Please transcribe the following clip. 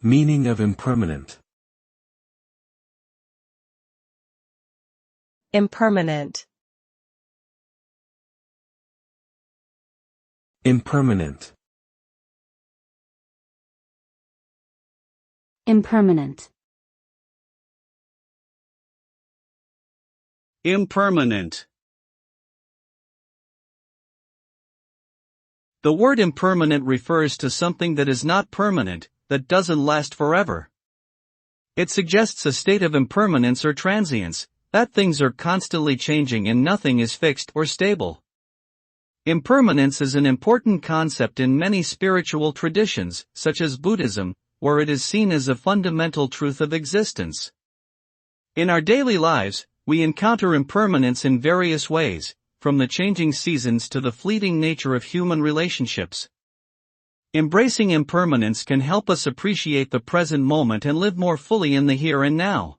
Meaning of impermanent. Impermanent. Impermanent. Impermanent. Impermanent. The word impermanent refers to something that is not permanent, that doesn't last forever. It suggests a state of impermanence or transience, that things are constantly changing and nothing is fixed or stable. Impermanence is an important concept in many spiritual traditions, such as Buddhism, where it is seen as a fundamental truth of existence. In our daily lives, we encounter impermanence in various ways, from the changing seasons to the fleeting nature of human relationships. Embracing impermanence can help us appreciate the present moment and live more fully in the here and now.